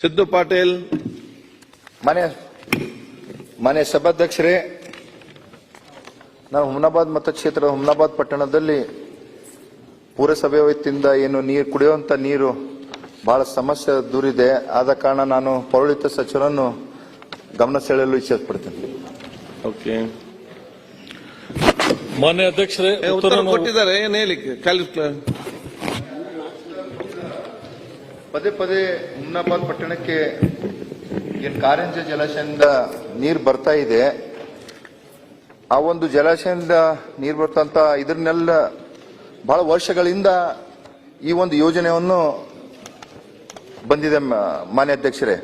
ಸಿದ್ದು ಪಾಟೀಲ್. ಮಾನ್ಯ ಸಭಾಧ್ಯಕ್ಷರೇ, ನಾನು ಹುಮನಾಬಾದ್ ಮತಕ್ಷೇತ್ರದ ಹುಮನಾಬಾದ್ ಪಟ್ಟಣದಲ್ಲಿ ಪುರಸಭೆ ವತಿಯಿಂದ ಏನು ನೀರು ಕುಡಿಯುವಂತ ನೀರು ಬಹಳ ಸಮಸ್ಯೆ ದೂರಿದೆ. ಆದ ಕಾರಣ ನಾನು ಪೌರಾಡಳಿತ ಸಚಿವರನ್ನು ಗಮನ ಸೆಳೆಯಲು ಇಚ್ಛಿಸಪಡ್ತೇನೆ. ಓಕೆ, ಮಾನ್ಯ ಅಧ್ಯಕ್ಷರೇ, ಉತ್ತರ ಕೊಟ್ಟಿದ್ದಾರೆ. ಏನ್ ಹೇಳಿಕೆ ಪದೇ ಪದೇ ಹುಮನಾಬಾದ್ ಪಟ್ಟಣಕ್ಕೆ ಏನು ಕಾರಂಜ ಜಲಾಶಯದಿಂದ ನೀರು ಬರ್ತಾ ಇದೆ. ಆ ಒಂದು ಜಲಾಶಯದಿಂದ ನೀರು ಬರ್ತಂತ ಇದನ್ನೆಲ್ಲ ಬಹಳ ವರ್ಷಗಳಿಂದ ಈ ಒಂದು ಯೋಜನೆಯನ್ನು ಬಂದಿದೆ ಮಾನ್ಯ ಅಧ್ಯಕ್ಷರೇ.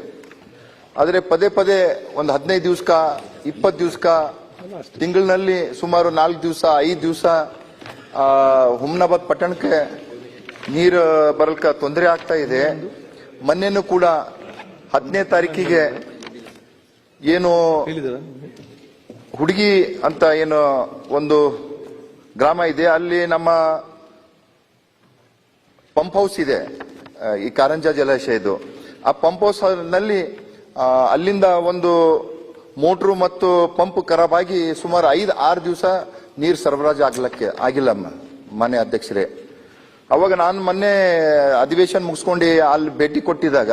ಆದರೆ ಪದೇ ಪದೇ ಒಂದು 15 ದಿವಸ 20 ದಿವಸ ತಿಂಗಳಿನಲ್ಲಿ ಸುಮಾರು 4 ದಿವಸ 5 ದಿವಸ ಹುಮನಾಬಾದ್ ಪಟ್ಟಣಕ್ಕೆ ನೀರು ಬರಲ್ಕ ತೊಂದರೆ ಆಗ್ತಾ ಇದೆ. ಮೊನ್ನೆನೂ ಕೂಡ 10ನೇ ತಾರೀಕಿಗೆ ಏನು ಹುಡುಗಿ ಅಂತ ಏನು ಒಂದು ಗ್ರಾಮ ಇದೆ, ಅಲ್ಲಿ ನಮ್ಮ ಪಂಪ್ ಹೌಸ್ ಇದೆ, ಈ ಕಾರಂಜ ಜಲಾಶಯದ್ದು. ಆ ಪಂಪ್ ಹೌಸ್ ನಲ್ಲಿ ಅಲ್ಲಿಂದ ಒಂದು ಮೋಟ್ರು ಮತ್ತು ಪಂಪ್ ಖರಾಬ್ ಆಗಿ ಸುಮಾರು 5-6 ದಿವಸ ನೀರು ಸರಬರಾಜು ಆಗಿಲ್ಲ ಮಾನ್ಯ ಅಧ್ಯಕ್ಷರೇ. ಅವಾಗ ನಾನು ಮೊನ್ನೆ ಅಧಿವೇಶನ ಮುಗಿಸ್ಕೊಂಡು ಅಲ್ಲಿ ಭೇಟಿ ಕೊಟ್ಟಿದ್ದಾಗ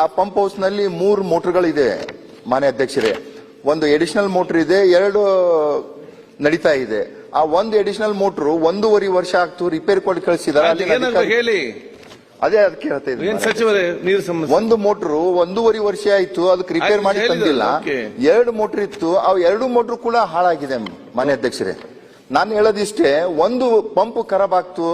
ಆ ಪಂಪ್ ಹೌಸ್ ನಲ್ಲಿ 3 ಮೋಟರ್ಗಳಿದೆ ಮಾನ್ಯ ಅಧ್ಯಕ್ಷರೇ. ಒಂದು ಎಡಿಷನಲ್ ಮೋಟರ್ ಇದೆ, 2 ನಡೀತಾ ಇದೆ. ಆ ಒಂದು ಎಡಿಷನಲ್ ಮೋಟರ್ 1.5 ವರ್ಷ ಆಗ್ತು ರಿಪೇರಿ ಕೊಟ್ಟು ಕಳಿಸಿದ್ದಾರೆ. ಹೇಳಿ, ಅದೇ ಅದಕ್ಕೆ ಹೇಳ್ತಾ ಇದ್ದೀನಿ ಸಚಿವರೇ. ನೀರು ಒಂದು ಮೋಟರ್ 1.5 ವರ್ಷ ಆಯ್ತು, ಅದಕ್ಕೆ ರಿಪೇರ್ ಮಾಡಿ ತಂದಿಲ್ಲ. 2 ಮೋಟರ್ ಇತ್ತು, ಆ 2 ಮೋಟರ್ ಕೂಡ ಹಾಳಾಗಿದೆ ಮಾನ್ಯ ಅಧ್ಯಕ್ಷರೇ. ನಾನು ಹೇಳೋದಿಷ್ಟೇ, ಒಂದು ಪಂಪ್ ಖರಾಬ್ ಆಗ್ತು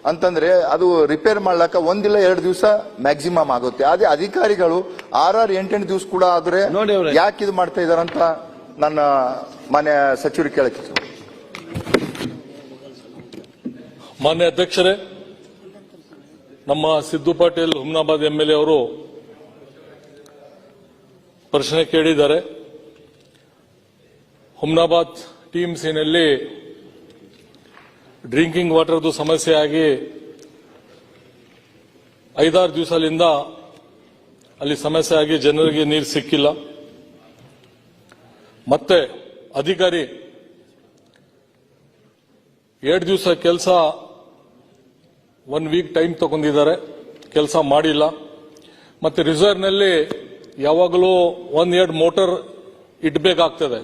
ಅಂತಂದ್ರೆ ಅದು ರಿಪೇರ್ ಮಾಡ್ಲಕ್ಕ 1-2 ದಿವಸ ಮ್ಯಾಕ್ಸಿಮಮ್ ಆಗುತ್ತೆ. ಅದೇ ಅಧಿಕಾರಿಗಳು 6-8 ದಿವಸ ಕೂಡ ಆದ್ರೆ ಯಾಕೆ ಇದು ಮಾಡ್ತಾ ಇದಾರಂತ ನನ್ನ ಮಾನ್ಯ ಸಚಿವರು ಕೇಳಕ್ಕೆ. ಮಾನ್ಯ ಅಧ್ಯಕ್ಷರೇ, ನಮ್ಮ ಸಿದ್ದು ಪಾಟೀಲ್ ಹುಮನಾಬಾದ್ ಎಂಎಲ್ಎ ಅವರು ಪ್ರಶ್ನೆ ಕೇಳಿದ್ದಾರೆ. ಹುಮನಾಬಾದ್ ಟಿಎಂಸಿನಲ್ಲಿ ಡ್ರಿಂಕಿಂಗ್ ವಾಟರ್ದು ಸಮಸ್ಯೆ ಆಗಿ 5-6 ದಿವಸದಿಂದ ಅಲ್ಲಿ ಸಮಸ್ಯೆ ಆಗಿ ಜನರಿಗೆ ನೀರು ಸಿಕ್ಕಿಲ್ಲ. ಮತ್ತೆ ಅಧಿಕಾರಿ 2 ದಿವಸ ಕೆಲಸ 1 ವೀಕ್ ಟೈಮ್ ತಗೊಂಡಿದ್ದಾರೆ, ಕೆಲಸ ಮಾಡಿಲ್ಲ. ಮತ್ತೆ ರಿಸರ್ವ್ನಲ್ಲಿ ಯಾವಾಗಲೂ 1-2 ಮೋಟರ್ ಇಡಬೇಕಾಗ್ತದೆ,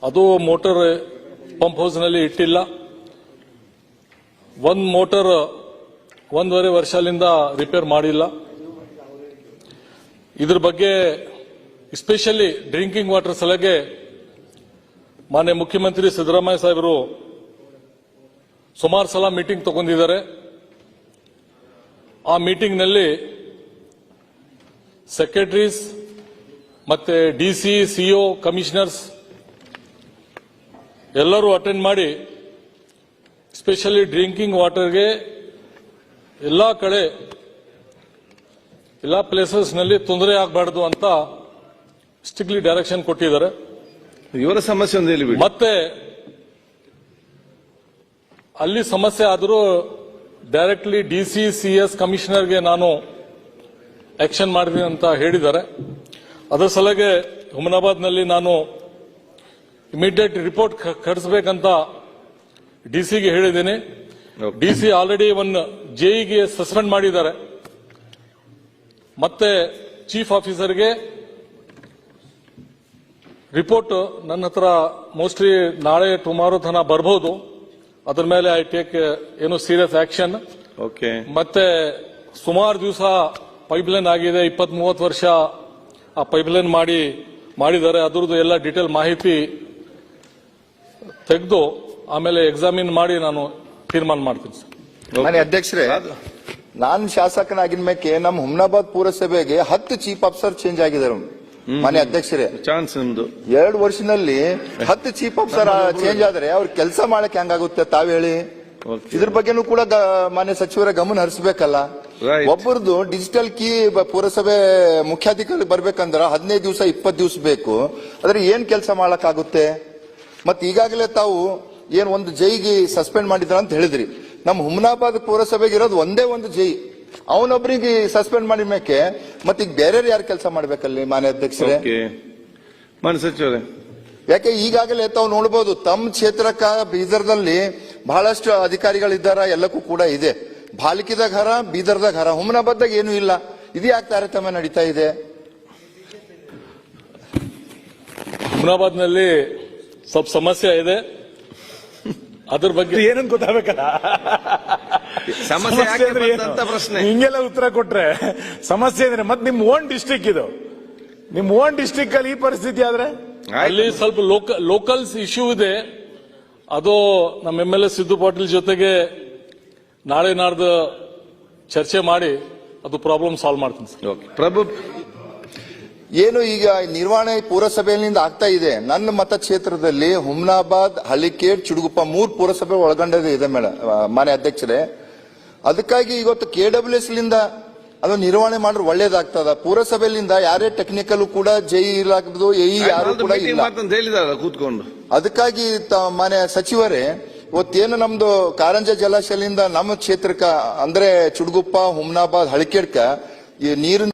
ಅದು ಮೋಟರ್ ಪಂಪ್ ಹೌಸ್ನಲ್ಲಿ ಇಟ್ಟಿಲ್ಲ. 1 ಮೋಟರ್ 1.5 ವರ್ಷದಿಂದ ರಿಪೇರ್ ಮಾಡಿಲ್ಲ. ಇದ್ರ ಬಗ್ಗೆ ಎಸ್ಪೆಷಲಿ ಡ್ರಿಂಕಿಂಗ್ ವಾಟರ್ ಸಲಹೆಗೆ ಮಾನ್ಯ ಮುಖ್ಯಮಂತ್ರಿ ಸಿದ್ದರಾಮಯ್ಯ ಸಾಹೇಬರು ಸುಮಾರು ಸಲ ಮೀಟಿಂಗ್ ತಗೊಂಡಿದ್ದಾರೆ. ಆ ಮೀಟಿಂಗ್ನಲ್ಲಿ ಸೆಕ್ರೆಟರೀಸ್ ಮತ್ತೆ ಡಿಸಿ, ಸಿಒ, ಕಮಿಷನರ್ಸ್ ಎಲ್ಲರೂ ಅಟೆಂಡ್ ಮಾಡಿ ಸ್ಪೆಷಲಿ ಡ್ರಿಂಕಿಂಗ್ ವಾಟರ್ಗೆ ಎಲ್ಲಾ ಕಡೆ ಎಲ್ಲಾ ಪ್ಲೇಸಸ್ ನಲ್ಲಿ ತೊಂದರೆ ಆಗಬಾರದು ಅಂತ ಸ್ಟ್ರಿಕ್ಟ್ಲಿ ಡೈರೆಕ್ಷನ್ ಕೊಟ್ಟಿದ್ದಾರೆ. ಇವರ ಸಮಸ್ಯೆ ಒಂದು ಹೇಳಿ. ಮತ್ತೆ ಅಲ್ಲಿ ಸಮಸ್ಯೆ ಆದರೂ ಡೈರೆಕ್ಟ್ಲಿ ಡಿಸಿ, ಸಿಎಸ್, ಕಮಿಷನರ್ಗೆ ನಾನು ಆಕ್ಷನ್ ಮಾಡಿದ್ದೀನಿ ಅಂತ ಹೇಳಿದ್ದಾರೆ. ಅದರ ಸಲಹೆಗೆ ಹುಮನಾಬಾದ್ನಲ್ಲಿ ನಾನು ಇಮಿಡಿಯೇಟ್ ರಿಪೋರ್ಟ್ ಕಳಿಸಬೇಕಂತ ಡಿಸಿಗೆ ಹೇಳಿದ್ದೀನಿ. ಡಿಸಿ ಆಲ್ರೆಡಿ ಒಂದು ಜೆಇಗೆ ಸಸ್ಪೆಂಡ್ ಮಾಡಿದ್ದಾರೆ. ಮತ್ತೆ ಚೀಫ್ ಆಫೀಸರ್ಗೆ ರಿಪೋರ್ಟ್ ನನ್ನ ಹತ್ರ ಮೋಸ್ಟ್ಲಿ ನಾಳೆ ಟುಮಾರೋ ತನ ಬರಬಹುದು. ಅದ್ರ ಮೇಲೆ ಐ ಟೇಕ್ ಏನು ಸೀರಿಯಸ್ ಆಕ್ಷನ್. ಓಕೆ. ಮತ್ತೆ ಸುಮಾರು ದಿವಸ ಪೈಪ್ಲೈನ್ ಆಗಿದೆ, 20-30 ವರ್ಷ ಆ ಪೈಪ್ಲೈನ್ ಮಾಡಿದ್ದಾರೆ. ಅದ್ರದ್ದು ಎಲ್ಲ ಡೀಟೇಲ್ ಮಾಹಿತಿ ತೆಗೆದು ಆಮೇಲೆ ಎಕ್ಸಾಮಿನ್ ಮಾಡಿ ನಾನು ತೀರ್ಮಾನ ಮಾಡ್ತೀನಿ ಸರ್. ಮಾನ್ಯ ಅಧ್ಯಕ್ಷರೇ, ನಾನು ಶಾಸಕನಾಗಿನ ಮೇಲೆ ನಮ್ಮ ಹುಮನಾಬಾದ್ ಪುರಸಭೆಗೆ 10 ಚೀಫ್ ಆಫೀಸರ್ ಚೇಂಜ್ ಆಗಿದ್ದಾರೆ ಮಾನ್ಯ ಅಧ್ಯಕ್ಷರೇ. ಚಾನ್ಸ್ ನಿಮ್ದು 2 ವರ್ಷದಲ್ಲಿ 10 ಚೀಫ್ ಆಫೀಸರ್ ಚೇಂಜ್ ಆದ್ರೆ ಅವ್ರ ಕೆಲಸ ಮಾಡಕ್ಕೆ ಹೆಂಗಾಗುತ್ತೆ ತಾವ್ ಹೇಳಿ. ಇದ್ರ ಬಗ್ಗೆನೂ ಕೂಡ ಮಾನ್ಯ ಸಚಿವರ ಗಮನ ಹರಿಸಬೇಕಲ್ಲ. ಒಬ್ಬರದು ಡಿಜಿಟಲ್ ಕೀ ಪುರಸಭೆ ಮುಖ್ಯಾಧಿಕಾರಿ ಬರ್ಬೇಕಂದ್ರ 15 ದಿವಸ 20 ದಿವಸ ಬೇಕು. ಆದ್ರೆ ಏನ್ ಕೆಲಸ ಮಾಡಕ್ಕಾಗುತ್ತೆ? ಮತ್ತೆ ಈಗಾಗಲೇ ತಾವು ಏನ್ ಒಂದು ಜೈಗೆ ಸಸ್ಪೆಂಡ್ ಮಾಡಿದ್ರ ಅಂತ ಹೇಳಿದ್ರಿ. ನಮ್ಮ ಹುಮನಾಬಾದ್ ಪುರಸಭೆಗೆ ಇರೋದು ಒಂದೇ ಒಂದು ಜೈ. ಅವನೊಬ್ರಿಗೆ ಸಸ್ಪೆಂಡ್ ಮಾಡಿದ ಮೇಕೆ ಮತ್ತೆ ಈಗ ಬೇರೆ ಯಾರು ಕೆಲಸ ಮಾಡ್ಬೇಕಲ್ಲಿ ಮಾನ್ಯ ಅಧ್ಯಕ್ಷರೇ? ಓಕೆ ಮಾನ್ಯ ಸಚಿವರೇ, ಯಾಕೆ ಈಗಾಗಲೇ ತಾವು ನೋಡಬಹುದು ತಮ್ಮ ಕ್ಷೇತ್ರಕ್ಕ ಬೀದರ್ದಲ್ಲಿ ಬಹಳಷ್ಟು ಅಧಿಕಾರಿಗಳಿದ್ದಾರ, ಎಲ್ಲಕ್ಕೂ ಕೂಡ ಇದೆ. ಭಾಲ್ಕಿದಾಗ ಹರ, ಬೀದರ್ದಾಗ ಹರ, ಹುಮನಾಬಾದ್ದಾಗ ಏನು ಇಲ್ಲ. ಇದು ಯಾಕೆ ತಾರತಮ್ಯ ನಡೀತಾ ಇದೆ? ಹುಮನಾಬಾದ್ ನಲ್ಲಿ ಸ್ವಲ್ಪ ಸಮಸ್ಯೆ ಇದೆ, ಅದ್ರ ಬಗ್ಗೆ ಏನಂತ ಗೊತ್ತಾಗಬೇಕಲ್ಲ. ಸಮಸ್ಯೆ ಯಾಕೆ ಅಂದ್ರೆ ಏನು? ಬಂತಂತ ಪ್ರಶ್ನೆ. ಹಿಂಗೆಲ್ಲ ಉತ್ತರ ಕೊಟ್ರೆ ಸಮಸ್ಯೆ ಅಂದ್ರೆ ಮತ್ತೆ ನಿಮ್ ಓನ್ ಡಿಸ್ಟ್ರಿಕ್ಟ್ ಇದು, ನಿಮ್ ಓನ್ ಡಿಸ್ಟ್ರಿಕ್ಟ್ ಅಲ್ಲಿ ಈ ಪರಿಸ್ಥಿತಿ ಆದ್ರೆ ಅಲ್ಲಿ ಸ್ವಲ್ಪ ಲೋಕಲ್ಸ್ ಇಶ್ಯೂ ಇದೆ. ಅದು ನಮ್ಮ MLA ಸಿದ್ದು ಪಾಟೀಲ್ ಜೊತೆಗೆ ನಾಳೆ ನಾಡ್ದು ಚರ್ಚೆ ಮಾಡಿ ಅದು ಪ್ರಾಬ್ಲಮ್ ಸಾಲ್ವ್ ಮಾಡ್ತೀನಿ ಸರ್. ಓಕೆ. ಪ್ರಭು ಏನು ಈಗ ನಿರ್ವಹಣೆ ಪುರಸಭೆಯಿಂದ ಆಗ್ತಾ ಇದೆ. ನನ್ನ ಮತಕ್ಷೇತ್ರದಲ್ಲಿ ಹುಮ್ನಾಬಾದ್, ಹಳ್ಳಿಕೇಡ್, ಚುಡುಗುಪ್ಪ 3 ಪುರಸಭೆ ಒಳಗೊಂಡಿದೆ ಇದೆ ಮೇಡಮ್, ಮಾನ್ಯ ಅಧ್ಯಕ್ಷರೇ. ಅದಕ್ಕಾಗಿ ಇವತ್ತು KWS ಲಿಂದ ಅದು ನಿರ್ವಹಣೆ ಮಾಡಿದ್ರೆ ಒಳ್ಳೇದಾಗ್ತದ. ಪುರಸಭೆಯಿಂದ ಯಾರೇ ಟೆಕ್ನಿಕಲ್ ಕೂಡ ಜೈ ಇಲಾಖೆದು ಯಾರು ಕೂಡ ಇಲ್ಲ ಅಂತ ಹೇಳಿದಾರ ಕೂತ್ಕೊಂಡು. ಅದಕ್ಕಾಗಿ ಮಾನ್ಯ ಸಚಿವರೇ, ಇವತ್ತೇನು ನಮ್ದು ಕಾರಂಜ ಜಲಾಶಯದಿಂದ ನಮ್ಮ ಕ್ಷೇತ್ರಕ್ಕ ಅಂದ್ರೆ ಚುಡುಗುಪ್ಪ, ಹುಮ್ನಾಬಾದ್, ಹಳಿಕೇಡ್ಕ ಈ ನೀರಿನ